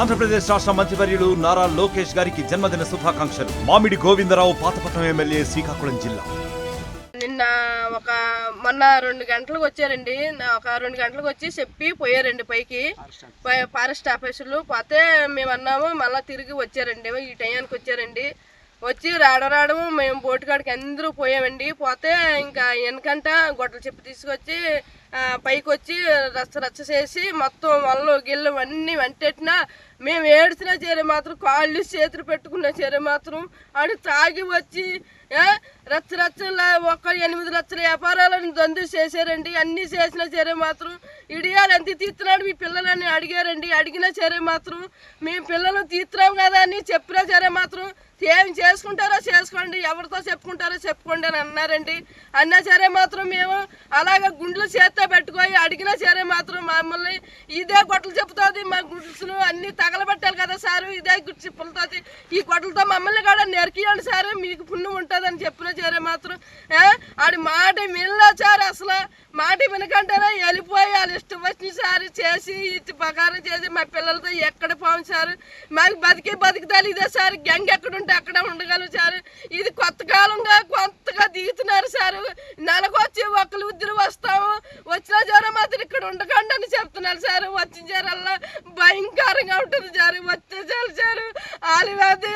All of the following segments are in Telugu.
ఆంధ్రప్రదేశ్ రాష్ట్ర మంత్రివర్యులు నారా లోకేష్ గారికి జన్మదిన శుభాకాంక్షలు. మామిడి గోవిందరావు, పాతపట్నం ఎమ్మెల్యే, శ్రీకాకుళం జిల్లా. నిన్న మొన్న 2 గంటలకు వచ్చారండి. ఒక 2 గంటలకు వచ్చి చెప్పి పోయారండి పైకి ఫారెస్ట్ ఆఫీసర్లు. పోతే మేము అన్నాము, మళ్ళీ తిరిగి వచ్చారండి. ఈ టైంకి వచ్చారండి. వచ్చి రావడం మేము బోటుకాడికి అందరూ పోయామండి. పోతే ఇంకా వెనకంట గొడ్డలు చెప్పి తీసుకొచ్చి పైకి వచ్చి రచ్చ చేసి మొత్తం వల్ల గిల్లు అన్నీ వంటెట్టినా మేము ఏడ్చినా చేరే మాత్రం కాళ్ళు చేతులు పెట్టుకున్న చేరే మాత్రం ఆడు తాగి వచ్చి రచ్చల 8 లక్షల వ్యాపారాలను దందు చేశారండి. అన్నీ చేసిన చేరే మాత్రం ఇడియాలు ఎంత తీస్తున్నాడు మీ పిల్లలని అడిగారండి. అడిగినా సరే మాత్రం మేము పిల్లలు తీస్తున్నాం కదా అని చెప్పినా సరే మాత్రం ఏం చేసుకుంటారో చేసుకోండి, ఎవరితో చెప్పుకుంటారో చెప్పుకోండి అని అన్నారండి. అన్నా సరే మాత్రం మేము అలాగ గుండ్లు చేత్తో పెట్టుకొని అడిగినా సరే మాత్రం మమ్మల్ని ఇదే గొడ్డలు చెప్తుంది, మా గుడ్లు అన్నీ తగలబెట్టాలి కదా సారు, ఇదే చెప్పులతో ఈ గొడ్డలతో మమ్మల్ని కూడా నెరికియండి సారు, మీకు పుణ్యం ఉంటుంది అని చెప్పినా సరే మాత్రం ఆడి మాట వినలే సార్. అసలు మాట వినకంటేనే వెళ్ళిపోయి వాళ్ళు ఇష్టం వచ్చిన సారు చేసి ఇచ్చి ప్రకారం చేసి మా పిల్లలతో ఎక్కడ పోం సార్. మాకు బతికితాలి ఇదే సార్. గ్యాంగ్ ఎక్కడ ఉంటే అక్కడ ఉండగలం సార్. ఇది కొత్తగా దిగుతున్నారు సార్. నెలకొచ్చి ఒకరు ఇద్దరు వస్తాము, వచ్చిన జ్వరం మాత్రం ఇక్కడ ఉండకండి అని చెప్తున్నారు సార్. వచ్చిన జ్వరల్లా భయంకరంగా ఉంటుంది సార్. వచ్చే సార్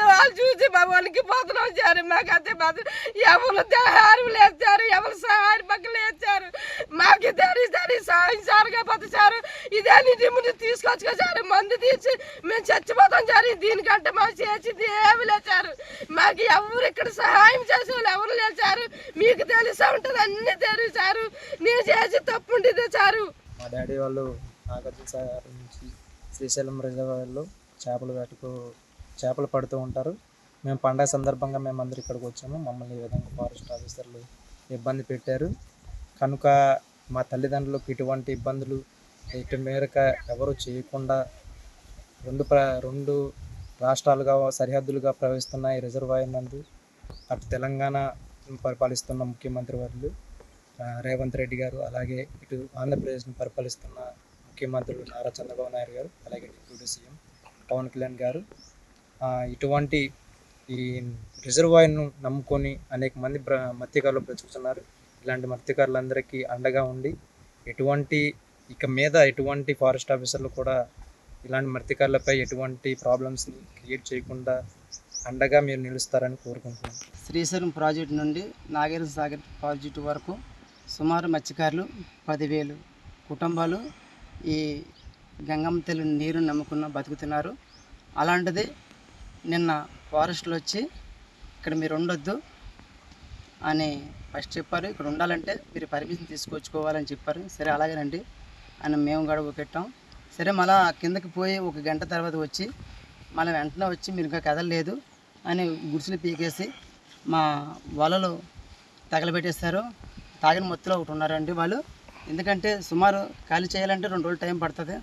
వాళ్ళు చూసి మా వాళ్ళకి పోతున్నాం సార్. మాకు అంతే మాత్రం ఎవరు దేహారం లేదు సార్, ఎవరు సహాయం పక్కన లేదు సార్. మాకు ఇదే సహాయం సార్గా పోతే సార్. ఇదే నిధి ముందు తీసుకొచ్చుకో సార్, మందు తీసి మేము చచ్చిపోతాం సార్. దీనికంటే మాకు చేసింది ఏమి లేదు సార్. మాకు ఎవరు ఇక్కడ సహాయం చేసే వాళ్ళు ఎవరు లేదు సారు. మీకు తెలిసే ఉంటుంది, అన్నీ తెలుసు సారు. నేను చేసి తప్పు ఉండేదే సారు. మా డాడీ వాళ్ళు నాగార్జున సాగర్ నుంచి శ్రీశైలం రిజర్వాయర్లో చేపలు పడుతూ ఉంటారు. మేము పండగ సందర్భంగా మేమందరూ ఇక్కడికి వచ్చాము. మమ్మల్ని ఈ విధంగా ఫారెస్ట్ ఆఫీసర్లు ఇబ్బంది పెట్టారు కనుక మా తల్లిదండ్రులకు ఇటువంటి ఇబ్బందులు ఇటు మేరక ఎవరు చేయకుండా రెండు రాష్ట్రాలుగా సరిహద్దులుగా ప్రవహిస్తున్న ఈ రిజర్వాయర్ నందు అటు తెలంగాణ పరిపాలిస్తున్న ముఖ్యమంత్రి వర్యులు రేవంత్ రెడ్డి గారు, అలాగే ఇటు ఆంధ్రప్రదేశ్ను పరిపాలిస్తున్న ముఖ్యమంత్రులు నారా చంద్రబాబు నాయుడు గారు, అలాగే డిప్యూటీ సీఎం పవన్ కళ్యాణ్ గారు ఇటువంటి ఈ రిజర్వాయర్ను నమ్ముకొని అనేక మంది మత్స్యకారులు బ్రతుకుతున్నారు. ఇలాంటి మత్స్యకారులందరికీ అండగా ఉండి ఇక మీద ఎటువంటి ఫారెస్ట్ ఆఫీసర్లు కూడా ఇలాంటి మత్స్యకారులపై ఎటువంటి ప్రాబ్లమ్స్ని క్రియేట్ చేయకుండా అండగా మీరు నిలుస్తారని కోరుకుంటున్నాను. శ్రీశైలం ప్రాజెక్టు నుండి నాగార్జున సాగర్ ప్రాజెక్టు వరకు సుమారు మత్స్యకారులు 10,000 కుటుంబాలు ఈ గంగమ్మ తల్లి నీరు నమ్ముకున్న బతుకుతున్నారు. అలాంటిది నిన్న ఫారెస్ట్లో వచ్చి ఇక్కడ మీరు ఉండొద్దు అని ఫస్ట్ చెప్పారు. ఇక్కడ ఉండాలంటే మీరు పర్మిషన్ తీసుకొచ్చుకోవాలని చెప్పారు. సరే అలాగేనండి అని మేము గడువు పెట్టాం. సరే మళ్ళీ కిందకి పోయి 1 గంట తర్వాత వచ్చి మళ్ళీ వెంటనే వచ్చి మీరు ఇంకా కదలలేదు అని గుడిసెలు పీకేసి మా వలలు తగలబెట్టేస్తారు. తాగిన మొత్తంలో ఒకటి ఉన్నారండి వాళ్ళు. ఎందుకంటే సుమారు ఖాళీ చేయాలంటే 2 రోజులు టైం పడుతుంది.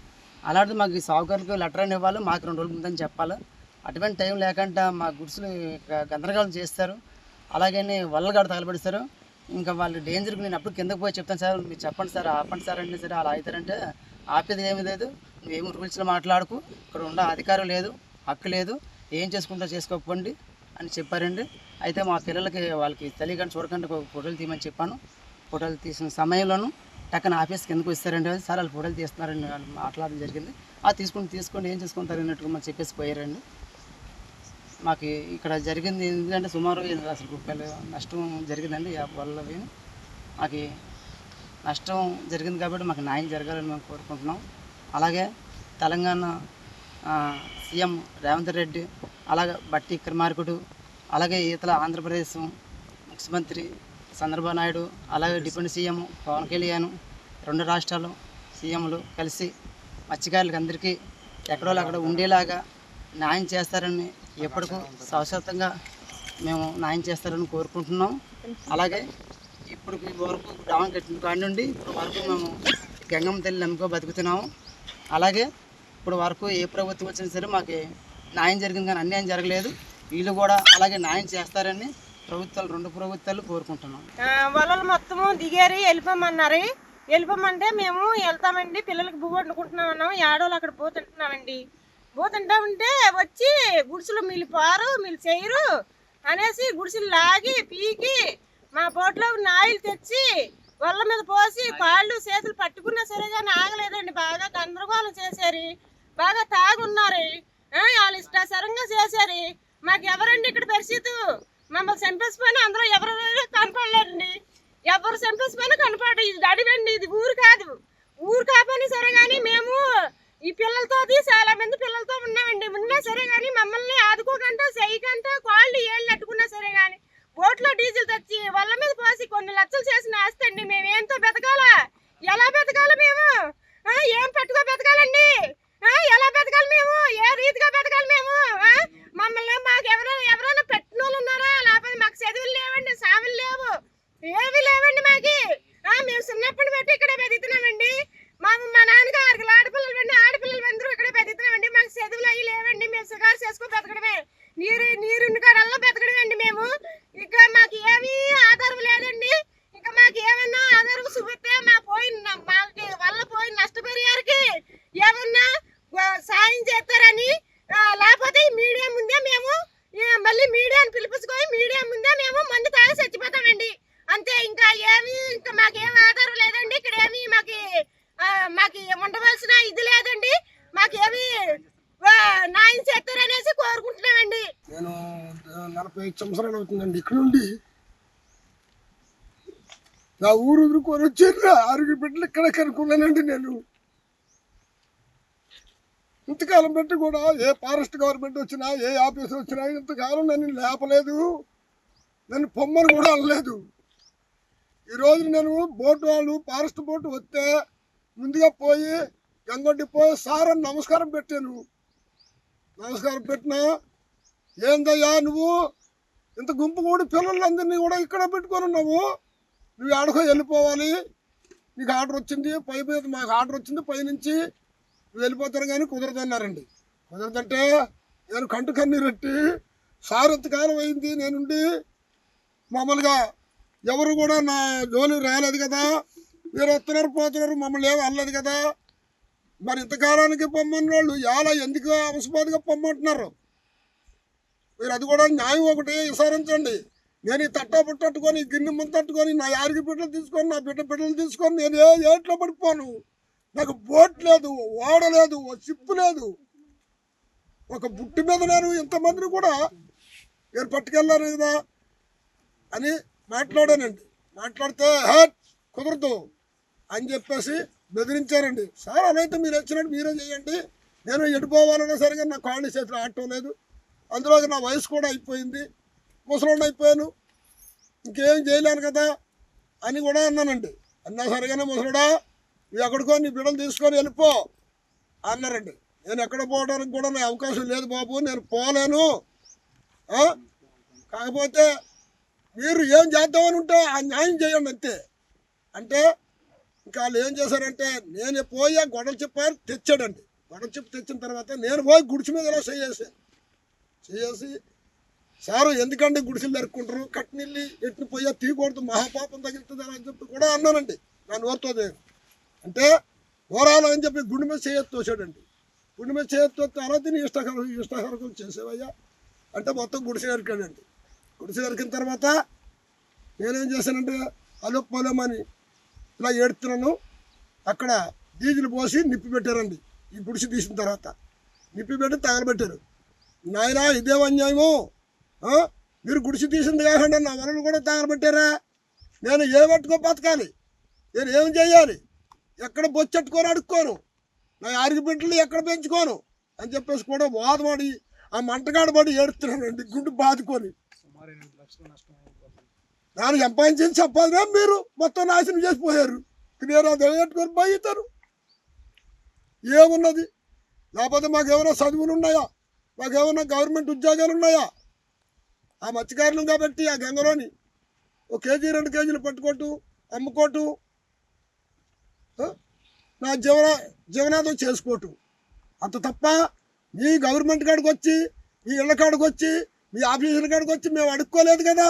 అలాంటిది మాకు సాగుకారులకు లెటర్ అని ఇవ్వాలి, మాకు 2 రోజులు ముందని చెప్పాలి. అటువంటి టైం లేకుండా మా గుడిసెలు గందరగోళం చేస్తారు. అలాగని వలలు కూడా తగలబెడతారు. ఇంకా వాళ్ళు డేంజర్కి నేను అప్పుడు కిందకి పోయి చెప్తాను సార్, మీరు చెప్పండి సార్, ఆపండి సార్ అంటే సరే అలా అవుతారంటే ఆపేది ఏమీ లేదు, నువ్వేమో రూల్స్లో మాట్లాడుకు, ఇక్కడ ఉండే అధికారం లేదు, హక్కు లేదు, ఏం చేసుకుంటా చేసుకోకపోండి అని చెప్పారండి. అయితే మా పిల్లలకి వాళ్ళకి తెలియకుండా చూడకుండా ఫోటోలు తీయమని చెప్పాను. ఫోటోలు తీసిన సమయంలోనూ టక్కన ఆఫీస్ కిందకు వస్తారండి. సార్ వాళ్ళు ఫోటోలు తీస్తున్నారండి, వాళ్ళు మాట్లాడడం జరిగింది. తీసుకోండి ఏం చేసుకుంటారు అన్నట్టుగా మనం చెప్పేసి పోయారండి. మాకు ఇక్కడ జరిగింది ఎందుకంటే సుమారు 20,000 రూపాయలు నష్టం జరిగిందండి. వల్ల మాకు నష్టం జరిగింది కాబట్టి మాకు న్యాయం జరగాలని మేము కోరుకుంటున్నాం. అలాగే తెలంగాణ సీఎం రేవంత్ రెడ్డి, అలాగే బట్టి విక్రమార్కుడు, అలాగే ఇతర ఆంధ్రప్రదేశ్ ముఖ్యమంత్రి చంద్రబాబు నాయుడు, అలాగే డిప్యూటీ సీఎం పవన్ కళ్యాణ్, 2 రాష్ట్రాలు సీఎంలు కలిసి మత్స్యకారులకు అందరికీ ఎక్కడో అక్కడ ఉండేలాగా న్యాయం చేస్తారని ఎప్పటికూ శాశ్వతంగా మేము న్యాయం చేస్తారని కోరుకుంటున్నాం. అలాగే ఇప్పుడు వరకు డామ్ కట్టిన కాడి నుండి ఇప్పుడు వరకు మేము గంగమ్మ తల్లి నమ్ముకో బతుకుతున్నాము. అలాగే ఇప్పుడు వరకు ఏ ప్రభుత్వం వచ్చినా సరే మాకు న్యాయం జరిగింది కానీ అన్యాయం జరగలేదు. వీళ్ళు కూడా అలాగే న్యాయం చేస్తారని ప్రభుత్వాలు 2 ప్రభుత్వాలు కోరుకుంటున్నాం. వలలు మొత్తము దిగారు, వెళ్ళిపోమన్నారు. వెళ్ళిపోమంటే మేము వెళ్తామండి, పిల్లలకి బువ్వ వండుకుంటున్నాం అన్నాము. ఏడోళ్ళు అక్కడ పోతుంటున్నామండి. పోతుంటా ఉంటే వచ్చి గుడిసెలు మీరు పోరు మీరు చేయరు అనేసి గుడిసెలు లాగి పీకి మా బోట్లో ఉన్న ఆయిల్ తెచ్చి వాళ్ళ మీద పోసి కాళ్ళు చేతులు పట్టుకున్నా సరే కానీ ఆగలేదండి. బాగా గందరగోళం చేశారు, బాగా తాగున్నారు, వాళ్ళు ఇష్టాసరంగా చేశారు. మాకు ఎవరండి ఇక్కడ పరిస్థితి? మమ్మల్ని చంపేసిపోయినా అందరూ ఎవరు కనపడలేరండి. ఎవరు చంపేసిపోయినా కనపడ. ఇది అడవండి, ఇది ఊరు కాదు. ఊరు కాకపోయినా సరే కానీ మేము ఈ పిల్లలతో చాలా మంది పిల్లలతో ఉన్నామండి. ఉన్నా సరే కానీ మమ్మల్ని ఆదుకోకుండా చేయకుండా కాళ్ళు ఏళ్ళు అట్టుకున్నా సరే కానీ బోట్లో డీజిల్ తెచ్చి వాళ్ళ మీద పోసి కొన్ని లక్షలు చేసిన ఆస్తండి. మేము ఏంతో బతకాలా? ఎలా బతకాలి మేము? ఏం పెట్టుకో బతకాలండి? ఎలా బతకాలి మేము? ఏ రీతిగా బతకాలి మేము? మమ్మల్ని మాకు ఎవరైనా పెట్టిన వాళ్ళు ఉన్నారా? లేకపోతే మాకు చదువులు లేవండి, సావులు లేవు, ఏవి లేవండి మాకి. మేము చిన్నప్పటి బట్టి ఇక్కడే బతుకుతున్నామండి. మా నాన్నగారికి ఆడపిల్లలు అండి, ఆడపిల్లలు అందరూ ఇక్కడే బతుకుతున్నామండి. మాకు చదువులు అవి లేవండి. మేము సిగారు చేసుకుని బతకడమే, నీరుండి కాడల్లో బతకడమే అండి మేము. ఇక మాకు ఏమీ ఆధారం లేదండి. ఇక మాకు ఏమన్నా ఆధారం చూపిస్తే మాకు వల్ల పోయిన నష్టపరిహారకి ఏమన్నా సాయం చేస్తారని, లేకపోతే ఈ మీడియా ముందే మేము మళ్ళీ మీడియాని పిలిపించుకొని మీడియా ముందే మేము మందు తాగి చచ్చిపోతామండి. అంతే, ఇంకా మాకేం ఆధారం లేదండి. ఇక్కడ ఏమి మాకు ఉండవలసిన ఇది లేదండి. మాకేమి న్యాయం చేస్తారనేసి కోరుకుంటున్నామండి. నేను 45 సంవత్సరాలు అవుతుందండి ఇక్కడ నుండి. నా ఊరు వదులుకొని వచ్చాను. 6 బిడ్డలు ఇక్కడ కనుక్కున్నానండి. నేను ఇంతకాలం పెట్టి కూడా ఏ ఫారెస్ట్ గవర్నమెంట్ వచ్చినా, ఏ ఆఫీసర్ వచ్చినా ఇంతకాలం నన్ను లేపలేదు, నన్ను పొమ్మని కూడా అనలేదు. ఈరోజు నేను బోటు వాళ్ళు ఫారెస్ట్ బోటు వస్తే ముందుగా పోయి గంగొడ్డి పోయి సార్ అని నమస్కారం పెట్టాను. నమస్కారం పెట్టినా, ఏందయ్యా నువ్వు ఇంత గుంపు కూడా పిల్లలందరినీ కూడా ఇక్కడ పెట్టుకొని ఉన్నావు, నువ్వు ఆడకో వెళ్ళిపోవాలి, నీకు ఆర్డర్ వచ్చింది, పై మీద మాకు ఆర్డర్ వచ్చింది పైనుంచి, నువ్వు వెళ్ళిపోతారు కానీ కుదరదన్నారండి. కుదరదంటే నేను కంటు కన్నీరెట్టి, సార్ ఎంతకాలం అయింది నేనుండి, మామూలుగా ఎవరు కూడా నా జోలి రాలేదు కదా, మీరు వస్తున్నారు పోతున్నారు, మమ్మల్ని ఏమీ అనలేదు కదా, మరి ఇంతకాలానికి పొమ్మన్న వాళ్ళు ఎలా ఎందుకు అవసరపాటుగా పొమ్మంటున్నారు? మీరు అది కూడా న్యాయం ఒకటి విచారించండి. నేను ఈ తట్టా పుట్టట్టుకొని గిన్నె ముందు తట్టుకొని నా 6 బిడ్డలు తీసుకొని నా బిడ్డలు తీసుకొని నేను ఏట్లో పడిపోను. నాకు బోట్ లేదు, ఓడ లేదు, షిప్ లేదు. ఒక బుట్టి మీద నేను ఇంతమందిని కూడా నేను పట్టుకెళ్ళాను కదా అని మాట్లాడానండి. మాట్లాడితే కుదరదు అని చెప్పేసి బెదిరించారండి. సార్ అలాయితే మీరు వచ్చినట్టు మీరే చేయండి, నేను ఎడిపోవాలన్నా సరిగా నా కాళ్ళు చేతులు ఆడటం లేదు, అందులోకి నా వయసు కూడా అయిపోయింది, ముసలోడిని అయిపోయాను, ఇంకేం చేయలేను కదా అని కూడా అన్నానండి. అన్నా సరిగానే ముసలుడా నువ్వు ఎక్కడికో నీ బిడ్డలు తీసుకొని వెళ్ళిపో అన్నారండి. నేను ఎక్కడ పోవడానికి కూడా నా అవకాశం లేదు బాబు, నేను పోలేను, కాకపోతే మీరు ఏం చేద్దామని ఉంటే ఆ న్యాయం చేయండి అంతే అంటే. ఇంకా వాళ్ళు ఏం చేశారంటే, నేను పోయి గొడవ చెప్పారు తెచ్చాడండి. గొడవ చెప్పి తెచ్చిన తర్వాత నేను పోయి గుడిసి మీద ఇలా చేసి సారు ఎందుకంటే గుడిసెలు నరుక్కుంటారు, కట్టినిల్లి ఎట్టిని పోయా తీయకూడదు, మహాపాపం తగులుతుంది అని చెప్పి కూడా అన్నానండి. నా నోరుతో అంటే ఓరాలు అని చెప్పి గుండె మీద చేయొత్తు తోసాడండి. గుండె మీద చేయొత్తు అలా తిని ఇష్టకరం చేసేవయ్యా అంటే మొత్తం గుడిసె నరికాడండి. గుడిసె నరికిన తర్వాత నేనేం చేశానంటే అలోపలేమని ఇలా ఏడుతున్నాను. అక్కడ డీజిల్ పోసి నిప్పి పెట్టారండి. ఈ గుడిసె తీసిన తర్వాత నిప్పి పెట్టి తగలబెట్టారు. నాయనా ఇదేం అన్యాయము, మీరు గుడిసె తీసింది కాకుండా నా వలలు కూడా తగలబెట్టారా, నేను ఏ పట్టుకో బతకాలి, నేను ఏం చేయాలి, ఎక్కడ బొచ్చెట్టుకొని అడుక్కోను, నా 6 బిడ్డలు ఎక్కడ పెంచుకోను అని చెప్పేసి కూడా వాదమాడి ఆ మంటగాడు పడి ఏడుతున్నానండి గుండు బాదుకొని. నేను సంపాదించింది సంపాదన మీరు మొత్తం నాశనం చేసిపోయారు. నేను అది పెట్టుకొని బయతారు ఏమున్నది? లేకపోతే మాకేమైనా చదువులు ఉన్నాయా, మాకేమైనా గవర్నమెంట్ ఉద్యోగాలు ఉన్నాయా? ఆ మత్స్యకారులు కాబట్టి ఆ గంగలోని 1 కేజీ 2 కేజీలు పట్టుకోటు అమ్ముకోటు నా జీవనాధం చేసుకోవటం అంత తప్ప మీ గవర్నమెంట్ కాడికి వచ్చి మీ ఇళ్ళ కాడికి వచ్చి మీ ఆఫీసుల కాడికి వచ్చి మేము అడుక్కోలేదు కదా.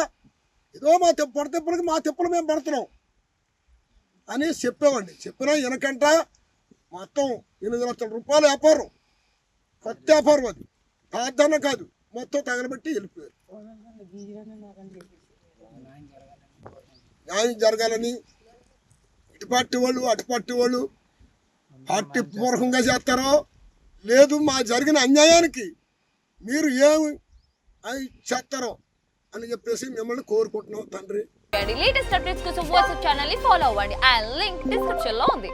ఏదో మా పొడతిప్పులకి మా తిప్పులు మేము పడుతున్నాం అని చెప్పామండి. చెప్పినా వెనకంట మొత్తం 8 లక్షల రూపాయలు వ్యాపారం కొత్త వ్యాపారం అది, పాతదన్న కాదు, మొత్తం తగలబెట్టి వెళ్ళిపోయారు. న్యాయం జరగాలని ఇటు పార్టీ వాళ్ళు అటు పార్టీ వాళ్ళు పార్టీ పూర్వకంగా చేస్తారో లేదు మా జరిగిన అన్యాయానికి మీరు ఏమి చేస్తారో అని చెప్పేసి మిమ్మల్ని కోరుకుంటున్నాం తండ్రి. లేటెస్ట్ అప్డేట్స్ కోసం వాట్సాప్ ఛానల్ ని ఫాలో అవ్వండి. ఆ లింక్ డిస్క్రిప్షన్ లో ఉంది.